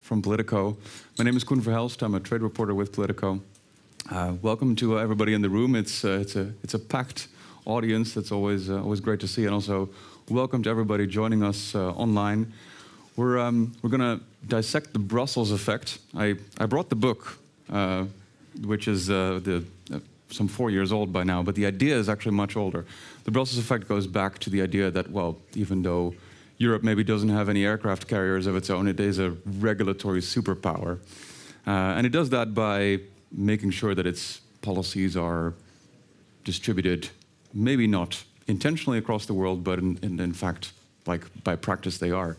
from Politico. My name is Koen Verhelst. I'm a trade reporter with Politico. Welcome to everybody in the room. It's a packed audience. That's always great to see, and also welcome to everybody joining us online. We're going to dissect the Brussels effect. I brought the book, which is some 4 years old by now, but the idea is actually much older. The Brussels effect goes back to the idea that, well, even though Europe maybe doesn't have any aircraft carriers of its own, it is a regulatory superpower. And it does that by making sure that its policies are distributed, maybe not intentionally across the world, but in fact, like by practice they are.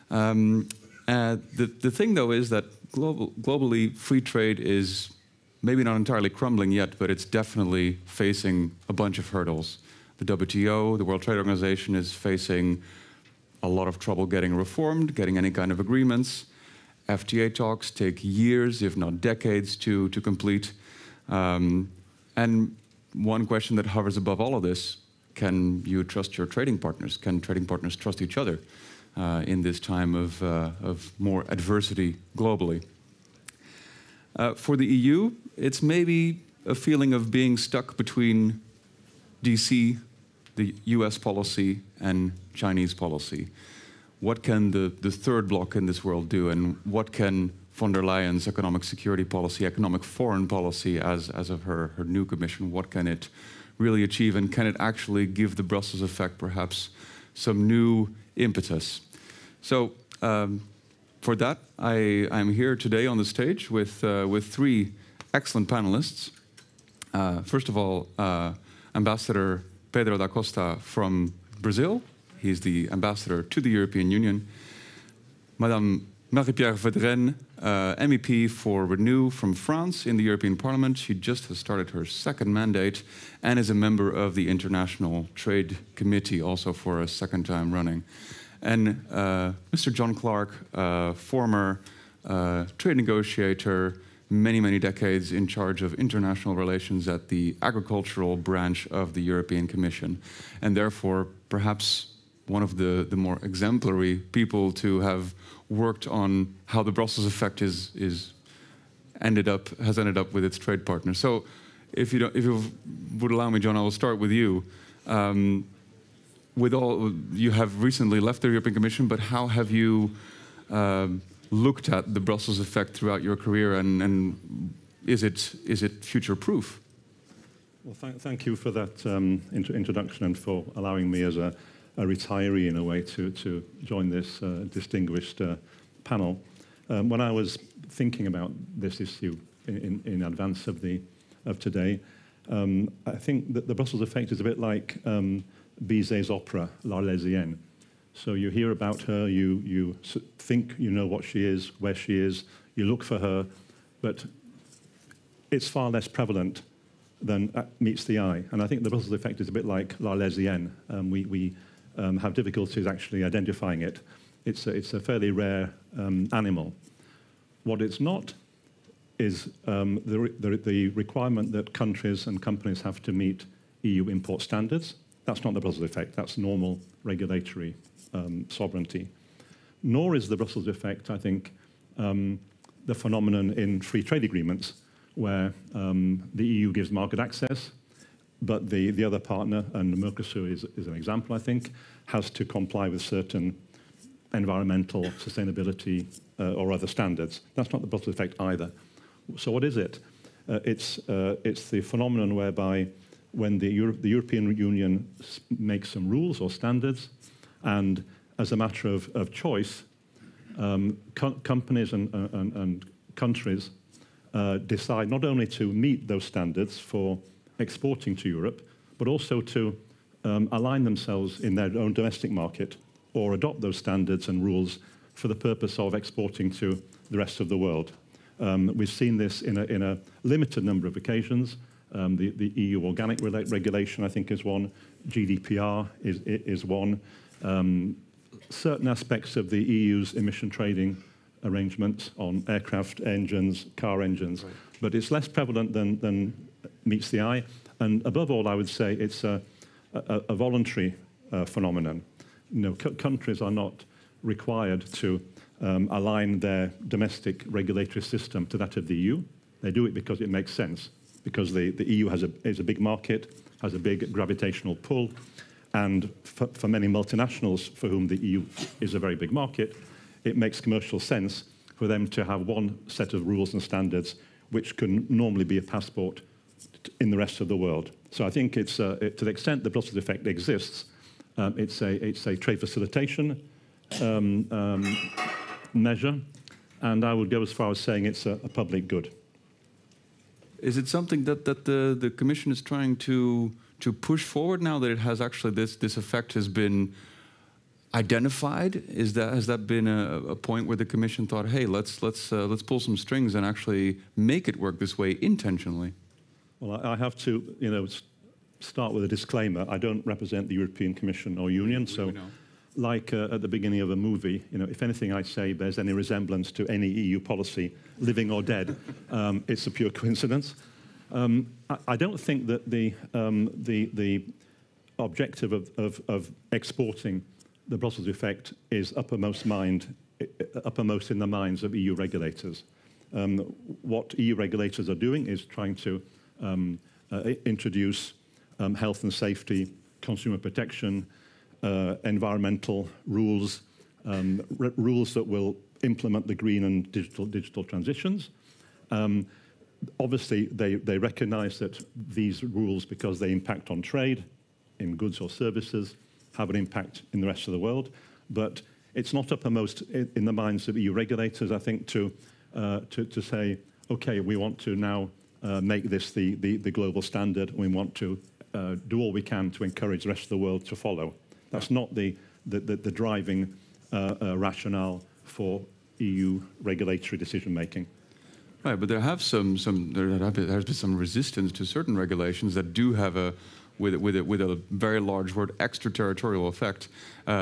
The thing, though, is that globally, free trade is maybe not entirely crumbling yet, but it's definitely facing a bunch of hurdles. The WTO, the World Trade Organization, is facing a lot of trouble getting reformed, getting any kind of agreements. FTA talks take years, if not decades, to complete. And one question that hovers above all of this: can you trust your trading partners? Can trading partners trust each other in this time of more adversity globally? For the EU, it's maybe a feeling of being stuck between DC, the US policy, and Chinese policy. What can the third bloc in this world do, and what can von der Leyen's economic security policy, economic foreign policy, as of her new commission, what can it really achieve, and can it actually give the Brussels effect perhaps some new impetus? So for that, I'm here today on the stage with three excellent panelists. First of all, Ambassador Pedro da Costa from Brazil. He's the ambassador to the European Union. Madame Marie-Pierre Vedrenne, MEP for Renew from France in the European Parliament. She just has started her second mandate and is a member of the International Trade Committee, also for a second time running. And Mr. John Clark, former trade negotiator, many decades in charge of international relations at the agricultural branch of the European Commission, and therefore perhaps one of the more exemplary people to have worked on how the Brussels effect has ended up with its trade partners. So, if you would allow me, John, I will start with you. You have recently left the European Commission, but how have you looked at the Brussels effect throughout your career, and is it future-proof? Well, thank you for that introduction and for allowing me as a retiree, in a way, to join this distinguished panel. When I was thinking about this issue in advance of today, I think that the Brussels effect is a bit like Bizet's opera, L'Arlésienne. So you hear about her, you think you know what she is, where she is, you look for her, but it's far less prevalent than meets the eye. And I think the Brussels effect is a bit like L'Arlésienne. We have difficulties actually identifying it. It's a fairly rare animal. What it's not is the requirement that countries and companies have to meet EU import standards. That's not the Brussels effect. That's normal regulatory sovereignty. Nor is the Brussels effect, I think, the phenomenon in free trade agreements where the EU gives market access, but the other partner, and Mercosur is an example, I think, has to comply with certain environmental, sustainability, or other standards. That's not the Brussels effect either. So what is it? It's the phenomenon whereby when the European Union makes some rules or standards, and as a matter of choice, companies and countries decide not only to meet those standards for exporting to Europe, but also to align themselves in their own domestic market or adopt those standards and rules for the purpose of exporting to the rest of the world. We've seen this in a limited number of occasions. The EU organic regulation, I think, is one. GDPR is one. Certain aspects of the EU's emission trading arrangements on aircraft engines, car engines, right. But it's less prevalent than meets the eye. And above all, I would say it's a voluntary phenomenon. You know, countries are not required to align their domestic regulatory system to that of the EU. They do it because it makes sense, because the EU is a big market, has a big gravitational pull, and for many multinationals for whom the EU is a very big market, it makes commercial sense for them to have one set of rules and standards which can normally be a passport in the rest of the world. So I think it's, to the extent the Brussels effect exists, it's a trade facilitation measure, and I would go as far as saying it's a public good. Is it something that the Commission is trying to push forward now that it has actually this effect has been identified? Has that been a point where the Commission thought, hey, let's pull some strings and actually make it work this way intentionally? Well, I have to start with a disclaimer. I don't represent the European Commission or Union, so like at the beginning of a movie, if anything I say bears any resemblance to any EU policy, living or dead, it's a pure coincidence. I don't think that the objective of exporting the Brussels effect is uppermost in the minds of EU regulators. What EU regulators are doing is trying to introduce health and safety, consumer protection, environmental rules, rules that will implement the green and digital transitions. Obviously, they recognize that these rules, because they impact on trade, in goods or services, have an impact in the rest of the world. But it's not uppermost in the minds of EU regulators, I think, to say, okay, we want to now make this the global standard. We want to do all we can to encourage the rest of the world to follow. That's not the driving rationale for EU regulatory decision making. Right, but there has been some resistance to certain regulations that do have with a very large word, extraterritorial effect,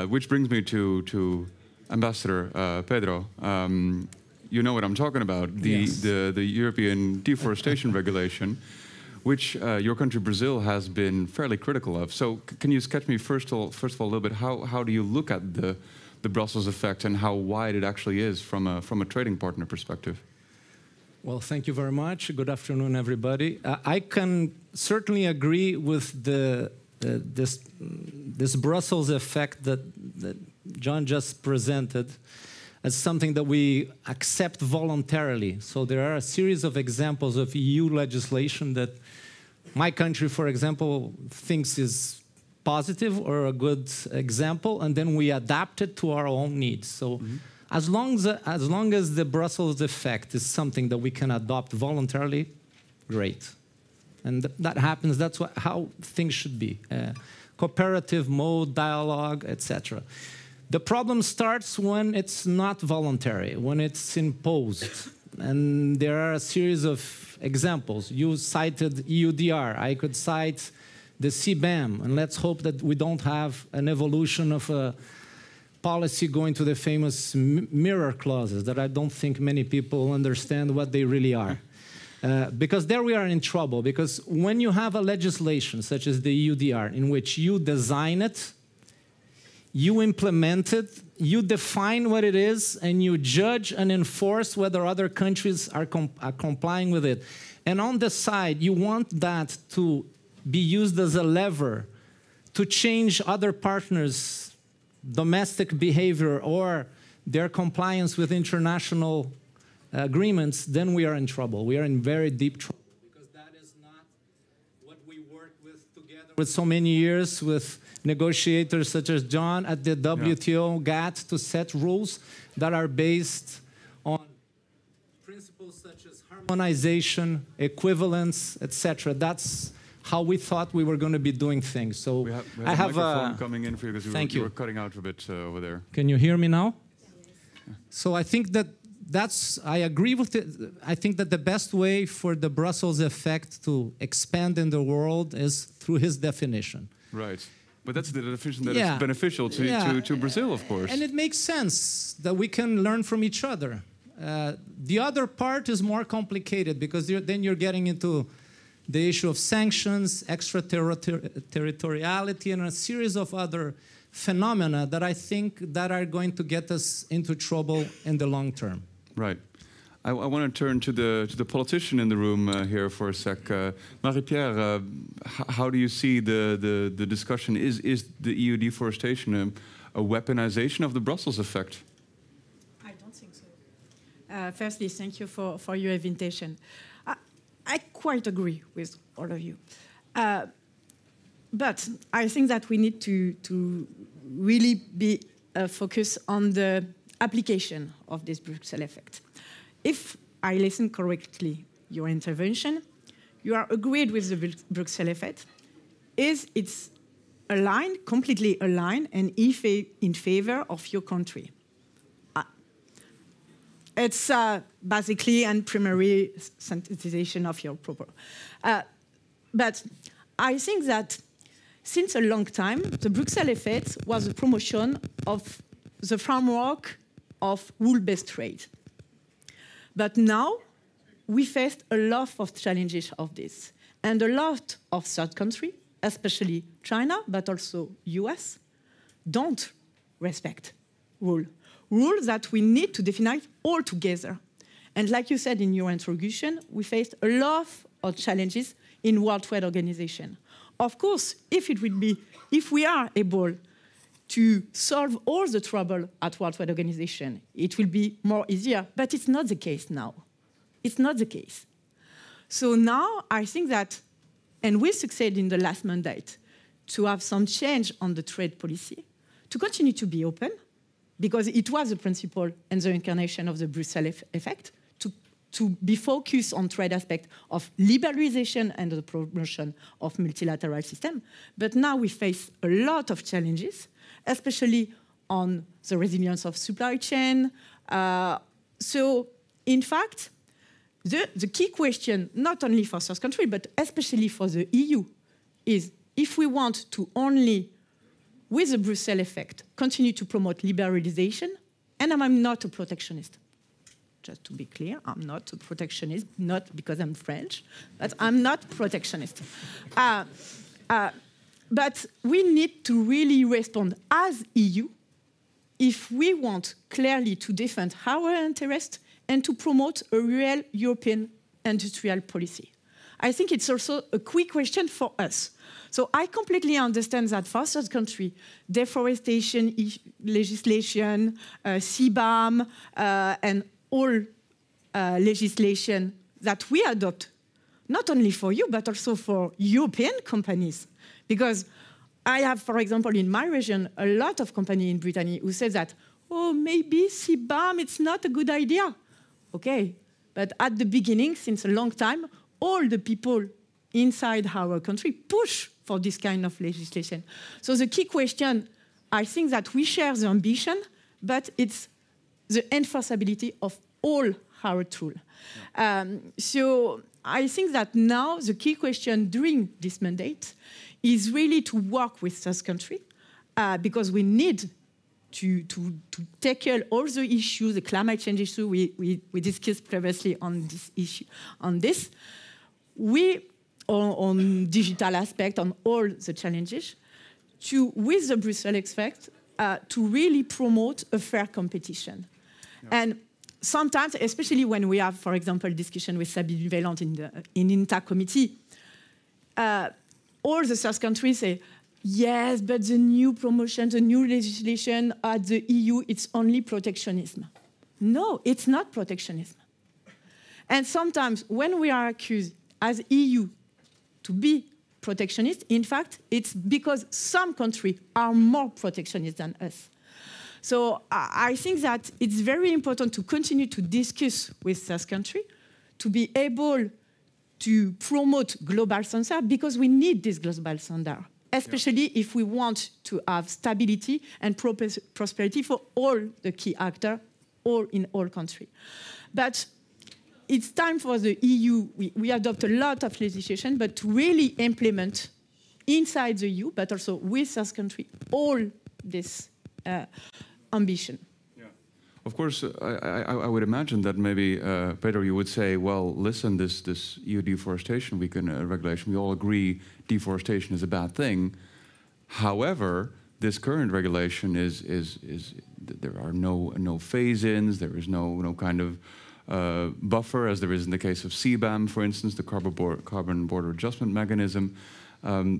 which brings me to Ambassador Pedro. You know what I'm talking about, the European deforestation regulation, which your country, Brazil, has been fairly critical of. So can you sketch me first of all a little bit, how do you look at the Brussels effect and how wide it actually is from a trading partner perspective? Well, thank you very much. Good afternoon, everybody. I can certainly agree with this Brussels effect that John just presented as something that we accept voluntarily. So there are a series of examples of EU legislation that my country, for example, thinks is positive or a good example, and then we adapt it to our own needs. So as long as the Brussels effect is something that we can adopt voluntarily, great. And that happens, that's how things should be. Cooperative mode, dialogue, etc. The problem starts when it's not voluntary, when it's imposed. And there are a series of examples. You cited EUDR. I could cite the CBAM. And let's hope that we don't have an evolution of a policy going to the famous mirror clauses that I don't think many people understand what they really are. Because there we are in trouble. Because when you have a legislation such as the EUDR in which you design it, you implement it, you define what it is, and you judge and enforce whether other countries are complying with it. And on the side, you want that to be used as a lever to change other partners' domestic behavior or their compliance with international agreements, then we are in trouble. We are in very deep trouble. Because that is not what we work with together with so many years with negotiators such as John at the WTO, GATT, to set rules that are based on principles such as harmonization, equivalence, etc. That's how we thought we were going to be doing things. So we have a microphone coming in for you because you were cutting out a bit over there. Can you hear me now? So I think that I agree with it. I think that the best way for the Brussels effect to expand in the world is through his definition. Right. But that's the definition that is beneficial to Brazil, of course. And it makes sense that we can learn from each other. The other part is more complicated because then you're getting into the issue of sanctions, extraterritoriality, and a series of other phenomena that I think that are going to get us into trouble in the long term. Right. I want to turn to the politician in the room here for a sec. Marie-Pierre, how do you see the discussion? Is the EU deforestation a weaponization of the Brussels effect? I don't think so. Firstly, thank you for your invitation. I quite agree with all of you. But I think that we need to really be focused on the application of this Brussels effect. If I listen correctly, your intervention, you are agreed with the Brussels effect. It's aligned, completely aligned, and in favor of your country. It's basically and primary synthesization of your proposal. But I think that since a long time, the Brussels effect was a promotion of the framework of rule-based trade. But now, we faced a lot of challenges of this. And a lot of third countries, especially China, but also US, don't respect rules that we need to define all together. And like you said in your introduction, we faced a lot of challenges in World Trade Organization. Of course, if we are able to solve all the trouble at World Trade Organization, it will be more easier, but it's not the case now. It's not the case. So now I think that, and we succeeded in the last mandate to have some change on the trade policy, to continue to be open, because it was the principle and the incarnation of the Brussels effect, to be focused on trade aspect of liberalization and the promotion of multilateral system. But now we face a lot of challenges, especially on the resilience of supply chain. So, in fact, the key question, not only for third countries, but especially for the EU, is if we want to only, with the Brussels effect, continue to promote liberalization, and I'm not a protectionist. Just to be clear, I'm not a protectionist, not because I'm French, but I'm not protectionist. But we need to really respond as EU if we want clearly to defend our interests and to promote a real European industrial policy. I think it's also a quick question for us. So I completely understand that for third country, deforestation legislation, CBAM, and all legislation that we adopt, not only for you, but also for European companies. Because I have, for example, in my region, a lot of companies in Britain who say that, oh, maybe CBAM, it's not a good idea. Okay, but at the beginning, since a long time, all the people inside our country push for this kind of legislation. So the key question, I think that we share the ambition, but it's the enforceability of all our tools. Yeah. So I think that now the key question during this mandate is really to work with third countries because we need to tackle all the issues, the climate change issue we discussed previously on this issue. On this, on digital aspect, on all the challenges, with the Brussels effect, to really promote a fair competition. Yeah. And sometimes, especially when we have, for example, discussion with Sabine Vaillant in INTA committee, all the third countries say, yes, but the new promotion, the new legislation at the EU, it's only protectionism. No, it's not protectionism. And sometimes when we are accused as EU to be protectionist, in fact, it's because some countries are more protectionist than us. So I think that it's very important to continue to discuss with third countries to be able to promote global standards because we need this global standard, especially if we want to have stability and prosperity for all the key actors, all in all countries. But it's time for the EU, we adopt a lot of legislation, but to really implement inside the EU, but also with third countries, all this ambition. Yeah. Of course, I would imagine that maybe, Pedro, you would say, well, listen, this EU deforestation regulation, we all agree deforestation is a bad thing. However, this current regulation is there are no phase-ins, there is no kind of buffer, as there is in the case of CBAM, for instance, the carbon border adjustment mechanism.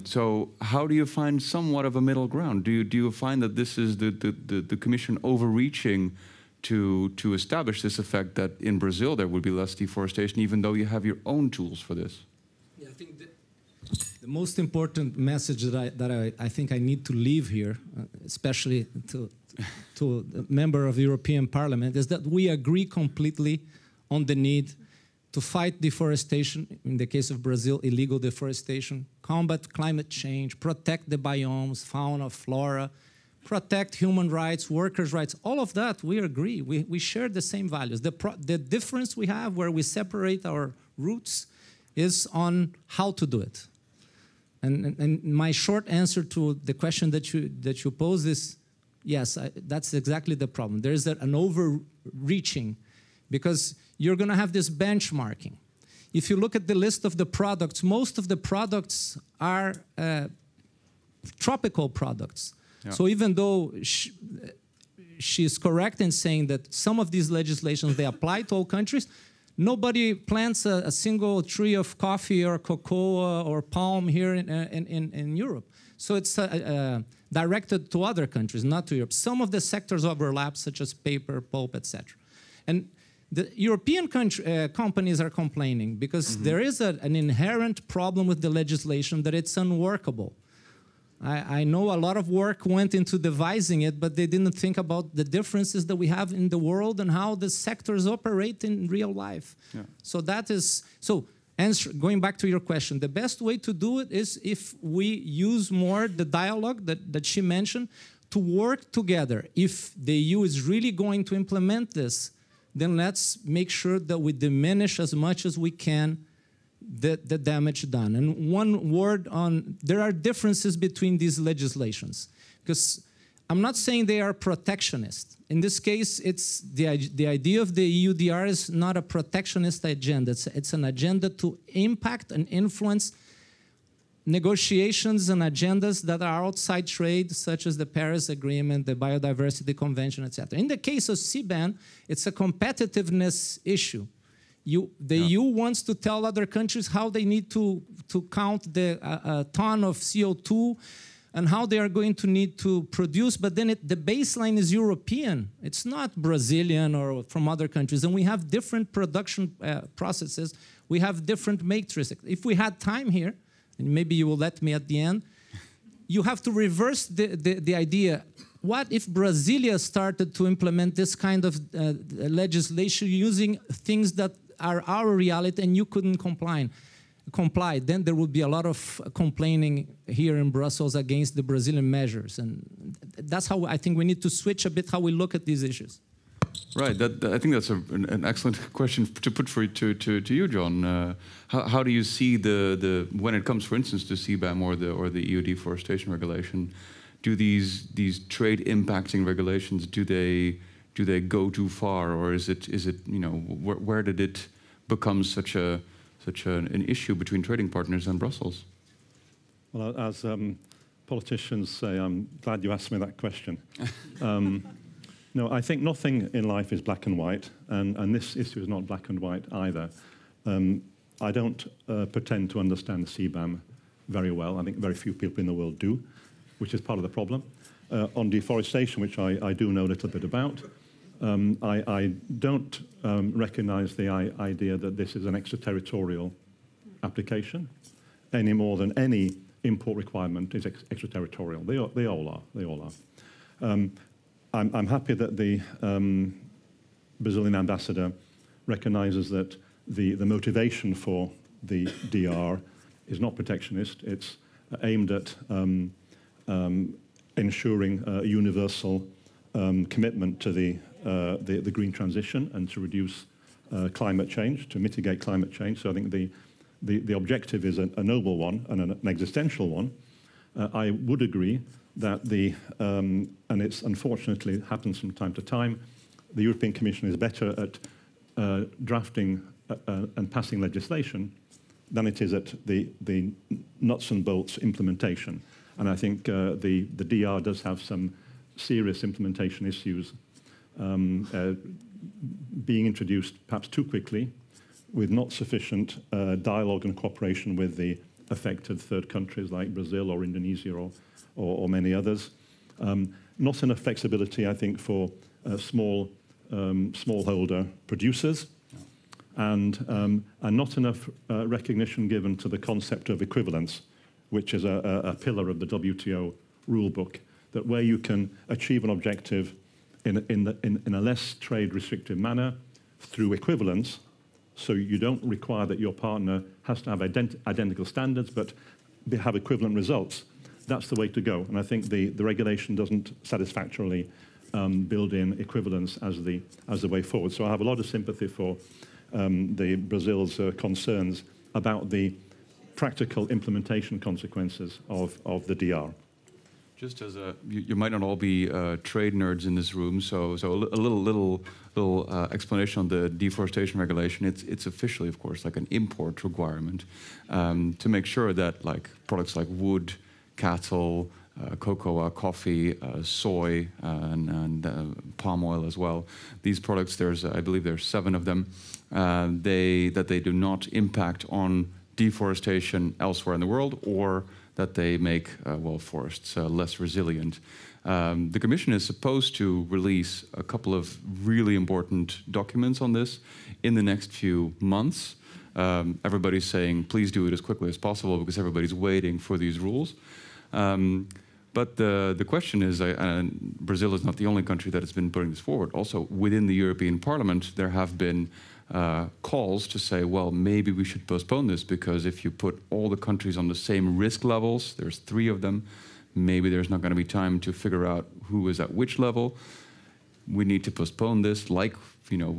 So how do you find somewhat of a middle ground? Do you find that this is the Commission overreaching to establish this effect that in Brazil there would be less deforestation, even though you have your own tools for this? Yeah, I think the most important message that I think I need to leave here, especially to a member of the European Parliament, is that we agree completely on the need to fight deforestation, in the case of Brazil, illegal deforestation, combat climate change, protect the biomes, fauna, flora, protect human rights, workers' rights, all of that, we agree. We share the same values. The difference we have where we separate our roots is on how to do it. And my short answer to the question that you pose is, yes, that's exactly the problem. There is an overreaching, because you're going to have this benchmarking. If you look at the list of the products, most of the products are tropical products. Yeah. So even though she's correct in saying that some of these legislations, they apply to all countries, nobody plants a single tree of coffee or cocoa or palm here in Europe. So it's directed to other countries, not to Europe. Some of the sectors overlap, such as paper, pulp, etc. And the European companies are complaining because there is an inherent problem with the legislation that it's unworkable. I know a lot of work went into devising it, but they didn't think about the differences that we have in the world and how the sectors operate in real life. Yeah. So that is, going back to your question, the best way to do it is if we use more the dialogue that she mentioned to work together. If the EU is really going to implement this, then let's make sure that we diminish as much as we can the damage done. And one word on, there are differences between these legislations, because I'm not saying they are protectionist. In this case, it's the idea of the EUDR is not a protectionist agenda. It's an agenda to impact and influence negotiations and agendas that are outside trade, such as the Paris Agreement, the Biodiversity Convention, etc. In the case of CBAM, it's a competitiveness issue. The EU wants to tell other countries how they need to count the ton of CO2 and how they are going to need to produce, but then the baseline is European. It's not Brazilian or from other countries, and we have different production processes. We have different matrices. If we had time here, and maybe you will let me at the end, you have to reverse the idea. What if Brasilia started to implement this kind of legislation using things that are our reality and you couldn't comply? Then there would be a lot of complaining here in Brussels against the Brazilian measures. And that's how I think we need to switch a bit how we look at these issues. Right. I think that's an excellent question to put to you, John. How do you see when it comes, for instance, to CBAM or the EU deforestation regulation? Do these trade impacting regulations do they go too far, or is it where did it become such an issue between trading partners and Brussels? Well, as politicians say, I'm glad you asked me that question. No, I think nothing in life is black and white, and this issue is not black and white either. I don't pretend to understand CBAM very well. I think very few people in the world do, which is part of the problem. On deforestation, which I do know a little bit about, I don't recognize the idea that this is an extraterritorial application any more than any import requirement is extraterritorial. They all are. I'm happy that the Brazilian ambassador recognizes that the motivation for the DR is not protectionist. It's aimed at ensuring a universal commitment to the green transition and to reduce climate change, to mitigate climate change. So I think the objective is a noble one and an existential one. I would agree that and it's unfortunately happens from time to time, the European Commission is better at drafting and passing legislation than it is at the nuts and bolts implementation. And I think the DR does have some serious implementation issues being introduced perhaps too quickly, with not sufficient dialogue and cooperation with the affected third countries like Brazil or Indonesia or many others. Not enough flexibility, I think, for smallholder producers, and not enough recognition given to the concept of equivalence, which is a pillar of the WTO rule book, that where you can achieve an objective in a less trade restrictive manner through equivalence, so you don't require that your partner has to have identical standards, but have equivalent results. That's the way to go. And I think the regulation doesn't satisfactorily build in equivalence as the way forward. So I have a lot of sympathy for Brazil's concerns about the practical implementation consequences of the DR. Just as you might not all be trade nerds in this room, so a little explanation on the deforestation regulation. It's officially, of course, like an import requirement to make sure that products like wood, cattle, cocoa, coffee, soy, and palm oil as well. These products, I believe there's 7 of them. That they do not impact on deforestation elsewhere in the world, or that they make forests less resilient. The Commission is supposed to release a couple of really important documents on this in the next few months. Everybody's saying, please do it as quickly as possible, because everybody's waiting for these rules. But the question is, Brazil is not the only country that has been putting this forward. Also, within the European Parliament, there have been calls to say, well, maybe we should postpone this, because if you put all the countries on the same risk levels, there's 3 of them, maybe there's not going to be time to figure out who is at which level. We need to postpone this, we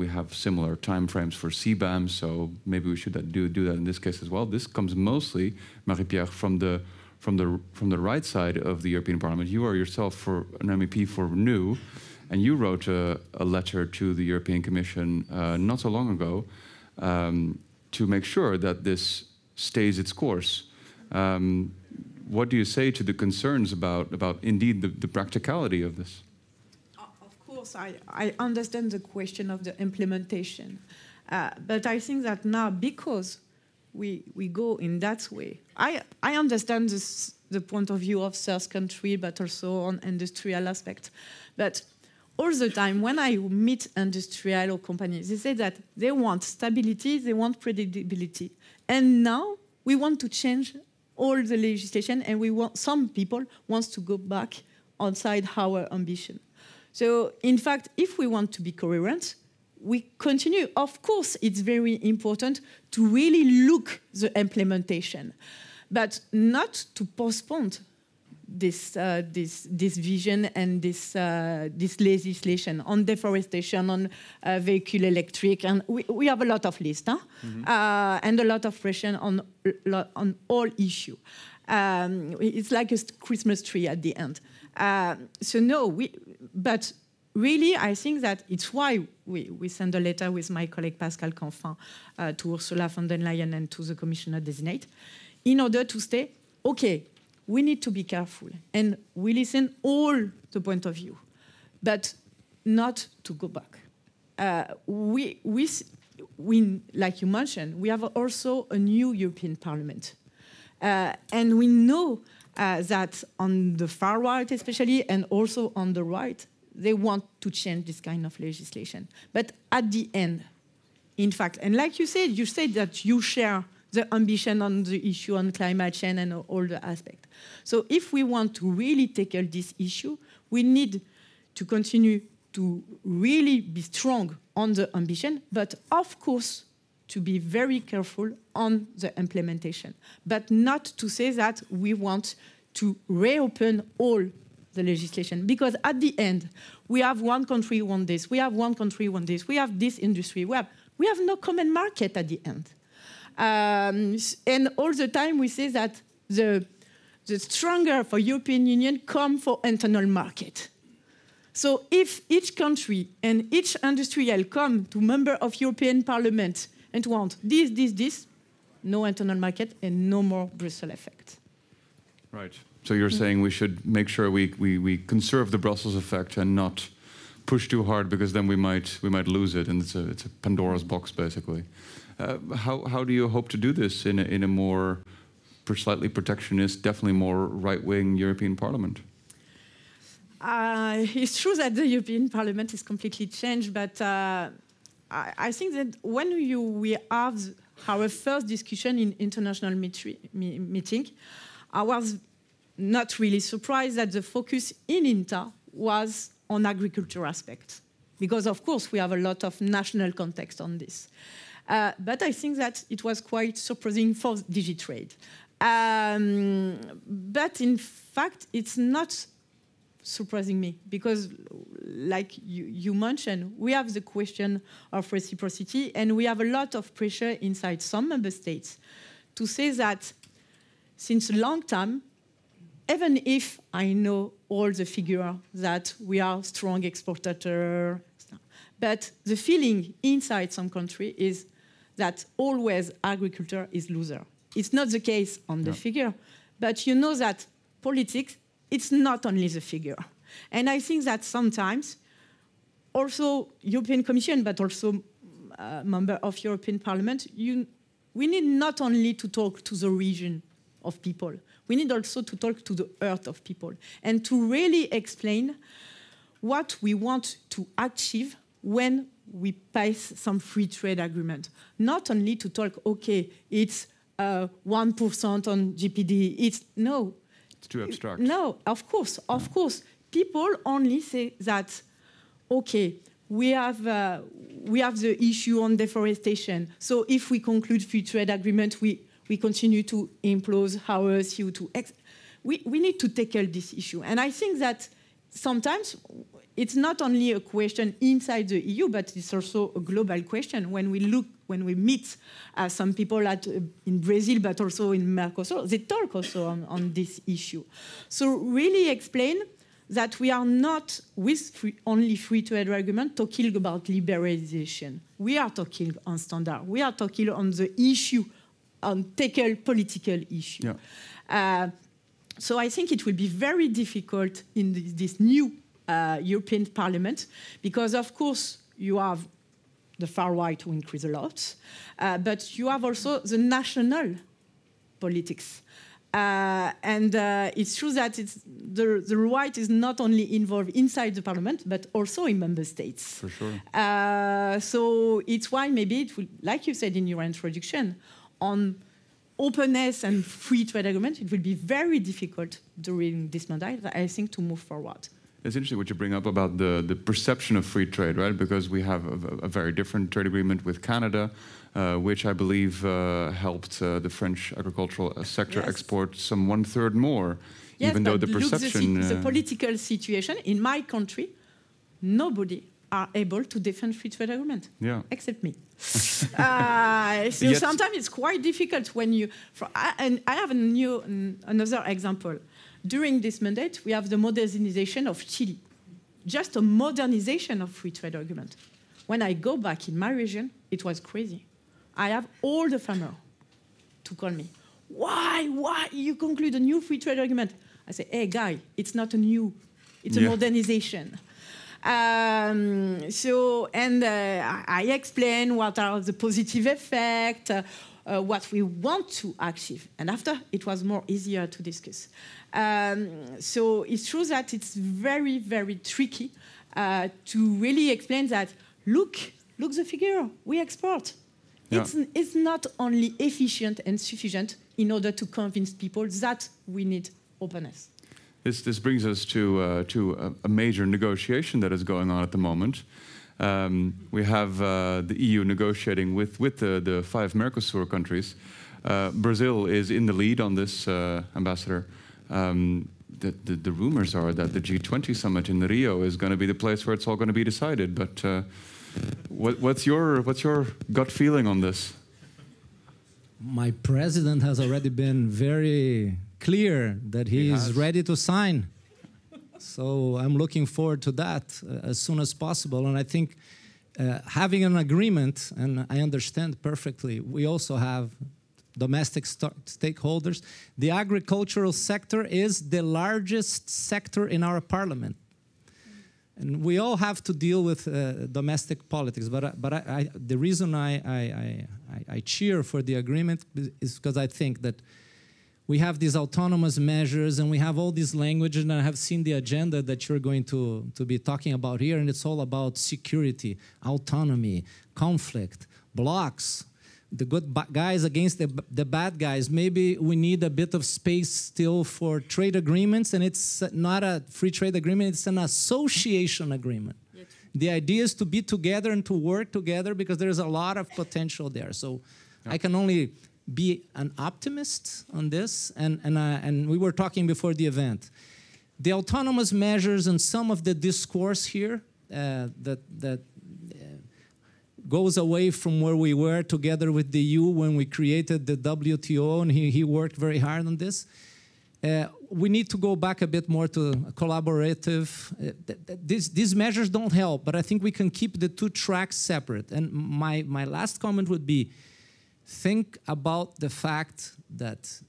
have similar timeframes for CBAM, so maybe we should do that in this case as well. This comes mostly, Marie-Pierre, from the right side of the European Parliament. You are yourself an MEP for Renew, and you wrote a letter to the European Commission not so long ago to make sure that this stays its course. What do you say to the concerns about indeed the practicality of this? Of course, I understand the question of the implementation, but I think that now, because we go in that way, I understand the point of view of third country, but also on industrial aspect. But all the time, when I meet industrial or companies, they say that they want stability, they want predictability. And now we want to change all the legislation, and some people want to go back outside our ambition. So, in fact, if we want to be coherent, we continue. Of course, it's very important to really look the implementation, but not to postpone this vision and this legislation on deforestation, on vehicle electric, and we have a lot of lists, and a lot of pressure on all issues. It's like a Christmas tree at the end. But really, I think that it's why we send a letter with my colleague Pascal Canfin to Ursula von der Leyen and to the Commissioner designate, in order to say, okay, we need to be careful, and we listen all the point of view, but not to go back. We, like you mentioned, we have also a new European Parliament, and we know that on the far right, especially, and also on the right, they want to change this kind of legislation. But at the end, in fact, and like you said that you share the ambition on the issue on climate change and all the aspects. So if we want to really tackle this issue, we need to continue to really be strong on the ambition, but of course, to be very careful on the implementation, but not to say that we want to reopen all the legislation, because at the end, we have one country want this, we have one country want this, we have this industry, we have no common market at the end. And all the time we say that the stronger for European Union come for internal market. So if each country and each industrial come to member of European Parliament and want this, no internal market and no more Brussels effect. Right. So you're saying we should make sure we conserve the Brussels effect and not push too hard, because then we might lose it, and it's a Pandora's box basically. How do you hope to do this in a more slightly protectionist, definitely more right-wing European Parliament? It's true that the European Parliament is completely changed, but I think that when we have our first discussion in international meeting, I was not really surprised that the focus in INTA was on agriculture aspects, because of course we have a lot of national context on this. But I think that it was quite surprising for Digitrade. But in fact, it's not surprising me, because like you mentioned, we have the question of reciprocity, and we have a lot of pressure inside some member states to say that since a long time, even if I know all the figures that we are strong exporter, but the feeling inside some country is that always agriculture is loser. It's not the case on the figure, but you know that politics, it's not only the figure. And I think that sometimes also European Commission, but also member of European Parliament, we need not only to talk to the region of people, we need also to talk to the earth of people and to really explain what we want to achieve when we pass some free trade agreement. Not only to talk, okay, it's 1% on GPD, it's no. It's too abstract. No, of course. People only say that, okay, we have the issue on deforestation. So if we conclude free trade agreement, we continue to impose our CO2. We need to tackle this issue. And I think that sometimes it's not only a question inside the EU, but it's also a global question. When we meet some people in Brazil, but also in Mercosur, they talk also on this issue. So really explain that we are not with only free trade agreement talking about liberalization. We are talking on standard. We are talking on the issue, on tackle political issue. Yeah. So I think it will be very difficult in this new European Parliament, because of course you have the far right who increase a lot, but you have also the national politics. And it's true that the right is not only involved inside the parliament, but also in member states. For sure. So it's why maybe it will, like you said in your introduction, on openness and free trade agreement, it will be very difficult during this mandate, I think, to move forward. It's interesting what you bring up about the perception of free trade, right? Because we have a very different trade agreement with Canada, which I believe helped the French agricultural sector export some 1/3 more, even though the perception... the political situation in my country, nobody are able to defend free trade agreement, except me. So sometimes it's quite difficult when you... and I have another example. During this mandate, we have the modernization of Chile. Just a modernization of free trade agreement. When I go back in my region, it was crazy. I have all the farmers to call me. Why you conclude a new free trade agreement? I say, hey, guy, it's not a new, it's a modernization. I explain what are the positive effects, what we want to achieve. And after, it was more easier to discuss. So it's true that it's very, very tricky to really explain that, look the figure, we export. Yeah. It's not only efficient and sufficient in order to convince people that we need openness. This brings us to a major negotiation that is going on at the moment. We have the EU negotiating with the 5 Mercosur countries. Brazil is in the lead on this, Ambassador. The rumors are that the G20 summit in Rio is going to be the place where it's all going to be decided. But what's your gut feeling on this? My president has already been very clear that he is ready to sign. So I'm looking forward to that as soon as possible. And I think having an agreement, and I understand perfectly, we also have domestic stakeholders. The agricultural sector is the largest sector in our parliament. And we all have to deal with domestic politics, but the reason I cheer for the agreement is because I think that we have these autonomous measures and we have all these languages, and I have seen the agenda that you're going to be talking about here, and it's all about security, autonomy, conflict, blocks, the good guys against the bad guys. Maybe we need a bit of space still for trade agreements, and it's not a free trade agreement, it's an association agreement. Yes. The idea is to be together and to work together because there's a lot of potential there. So I can only be an optimist on this, and we were talking before the event. The autonomous measures and some of the discourse here that goes away from where we were together with the EU when we created the WTO, and he worked very hard on this. We need to go back a bit more to collaborative. These measures don't help, but I think we can keep the two tracks separate. And my last comment would be, think about the fact that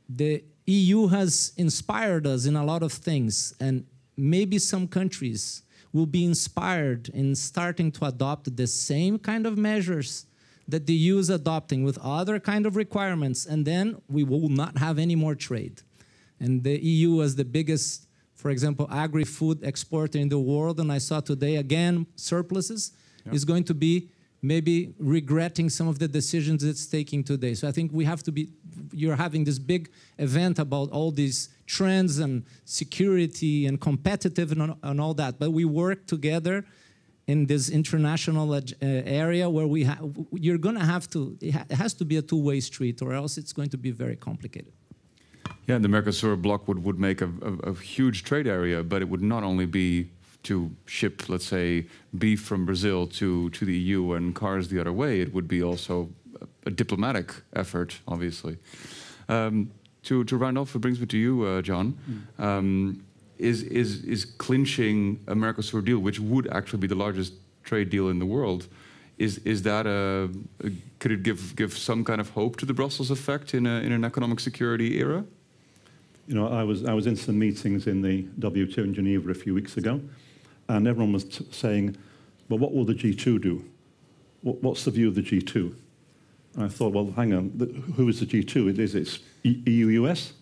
the EU has inspired us in a lot of things, and maybe some countries will be inspired in starting to adopt the same kind of measures that the EU is adopting with other kind of requirements, and then we will not have any more trade. And the EU as the biggest, for example, agri-food exporter in the world, and I saw today again surpluses, is going to be maybe regretting some of the decisions it's taking today. So I think we have to be, you're having this big event about all these trends and security and competitive and all that, but we work together in this international area where you're going to have to, it has to be a two-way street, or else it's going to be very complicated. Yeah, the Mercosur bloc would make a huge trade area, but it would not only be to ship, let's say, beef from Brazil to the EU and cars the other way. It would be also a diplomatic effort, obviously. To round off, it brings me to you, John. Is clinching a Mercosur deal, which would actually be the largest trade deal in the world, is that could it give some kind of hope to the Brussels effect in an economic security era? You know, I was in some meetings in the WTO in Geneva a few weeks ago, and everyone was saying, well, what will the G2 do? What's the view of the G2? And I thought, well, hang on, who is the G2? It's EU-US?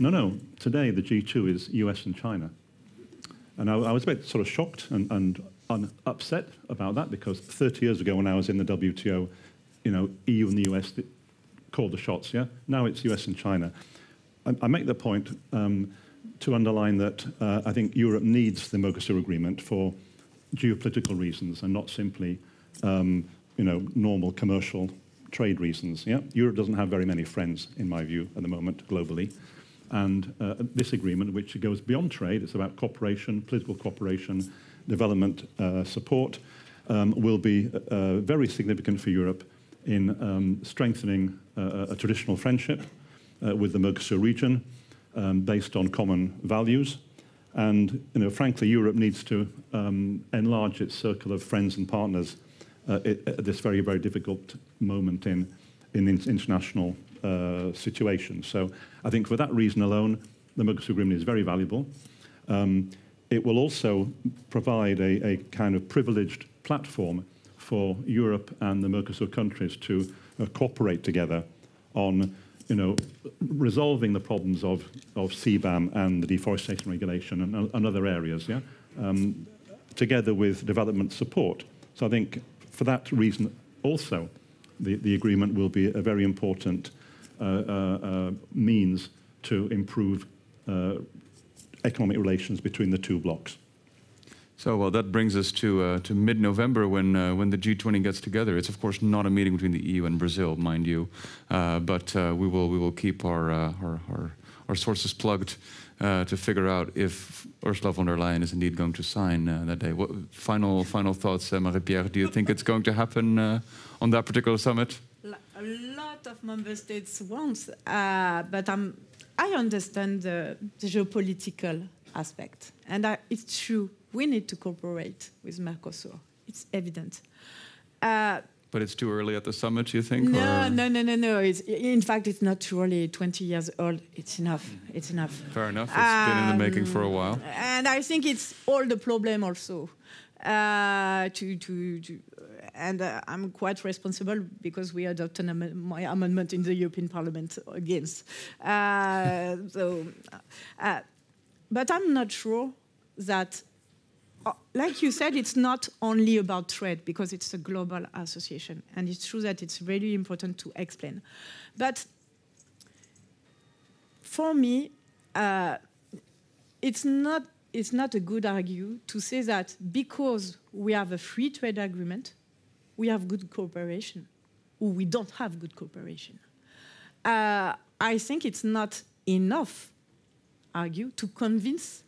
No, today the G2 is US and China. And I was a bit sort of shocked and upset about that, because 30 years ago when I was in the WTO, you know, EU and the US called the shots, yeah? Now it's US and China. I make the point to underline that I think Europe needs the Mercosur agreement for geopolitical reasons and not simply, you know, normal commercial trade reasons. Yeah, Europe doesn't have very many friends, in my view, at the moment globally, and this agreement, which goes beyond trade, it's about cooperation, political cooperation, development support, will be very significant for Europe in strengthening a traditional friendship with the Mercosur region, based on common values. And, you know, frankly, Europe needs to enlarge its circle of friends and partners at this very, very difficult moment in international situation. So I think for that reason alone, the Mercosur agreement is very valuable. It will also provide a kind of privileged platform for Europe and the Mercosur countries to cooperate together on, you know, resolving the problems of CBAM and the deforestation regulation and other areas, yeah, together with development support. So I think for that reason also, the agreement will be a very important means to improve economic relations between the two blocs. So, well, that brings us to mid-November when the G20 gets together. It's of course not a meeting between the EU and Brazil, mind you, but we will keep our sources plugged to figure out if Ursula von der Leyen is indeed going to sign that day. What final thoughts, Marie-Pierre? Do you think it's going to happen on that particular summit? A lot of member states want, but I understand the geopolitical aspect, and it's true. We need to cooperate with Mercosur. It's evident. But it's too early at the summit, you think? No. In fact, it's not too early. 20 years old, it's enough. It's enough. Fair enough. It's been in the making for a while. And I think it's all the problem also. I'm quite responsible because we adopted my amendment in the European Parliament against. But I'm not sure that, like you said, it's not only about trade because it's a global association. And it's true that it's really important to explain. But for me, it's not a good argument to say that because we have a free trade agreement, we have good cooperation, or we don't have good cooperation. I think it's not enough argue to convince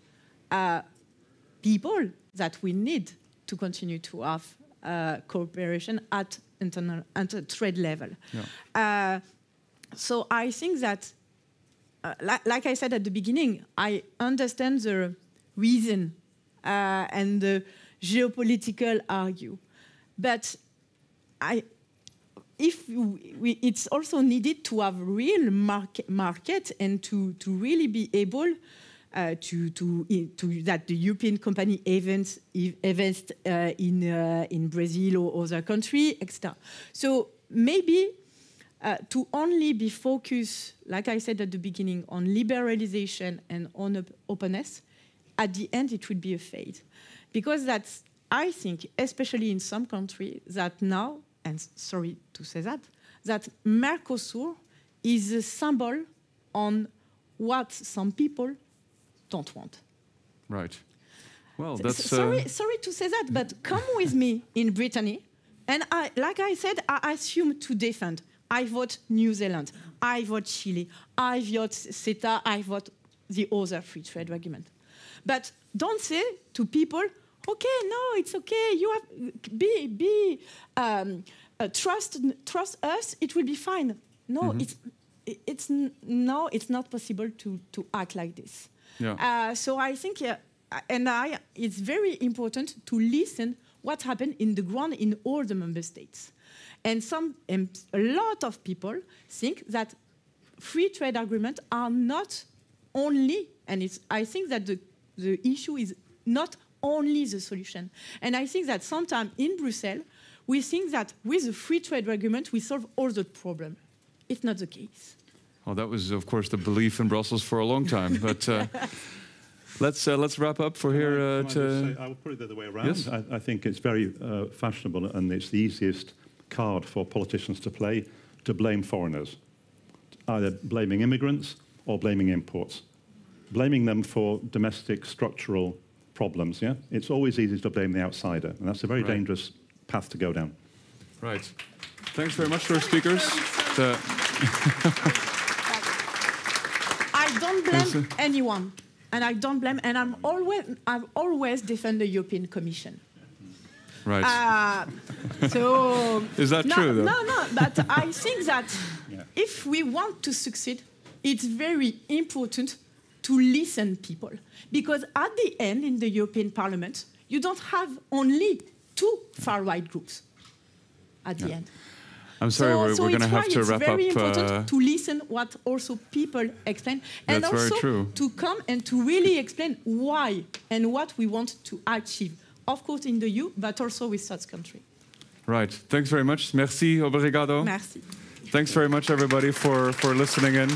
people that we need to continue to have cooperation at trade level. Yeah. So I think that, like I said at the beginning, I understand the reason and the geopolitical argue, but it's also needed to have real market and to really be able that the European company invest in Brazil or other country, etc. So maybe to only be focused, like I said at the beginning, on liberalization and on openness, at the end it would be a fade. Because that's, I think, especially in some countries, that now, and sorry to say that Mercosur is a symbol on what some people don't want. Right. Well, that's... Sorry to say that, but come with me in Brittany, and like I said, I assume to defend. I vote New Zealand, I vote Chile, I vote CETA, I vote the other free trade agreement. But don't say to people, okay, no, it's okay, you have, trust us, it will be fine. No, it's not possible to act like this. Yeah. So I think, it's very important to listen what happened in the ground in all the member states. And a lot of people think that free trade agreements are not only, and I think that the issue is not only the solution. And I think that sometimes in Brussels, we think that with a free trade agreement, we solve all the problems. It's not the case. Well, that was, of course, the belief in Brussels for a long time. But let's wrap up for here. I will put it the other way around. Yes? I think it's very fashionable, and it's the easiest card for politicians to play, to blame foreigners, either blaming immigrants or blaming imports, blaming them for domestic structural problems. Yeah, it's always easy to blame the outsider, and that's a very dangerous path to go down. Right. Thanks very much to our speakers. I don't blame anyone, and I don't blame, and I've always defend the European Commission. Right. So is that true, though? No, but I think that if we want to succeed, it's very important to listen people. Because at the end, in the European Parliament, you don't have only two far-right groups at the end. I'm sorry, we're going to have to wrap up. It's very important to listen what also people explain. And that's also very true. To come and to really explain why and what we want to achieve. Of course, in the EU, but also with such countries. Right. Thanks very much. Merci. Obrigado. Merci. Thanks very much, everybody, for listening in.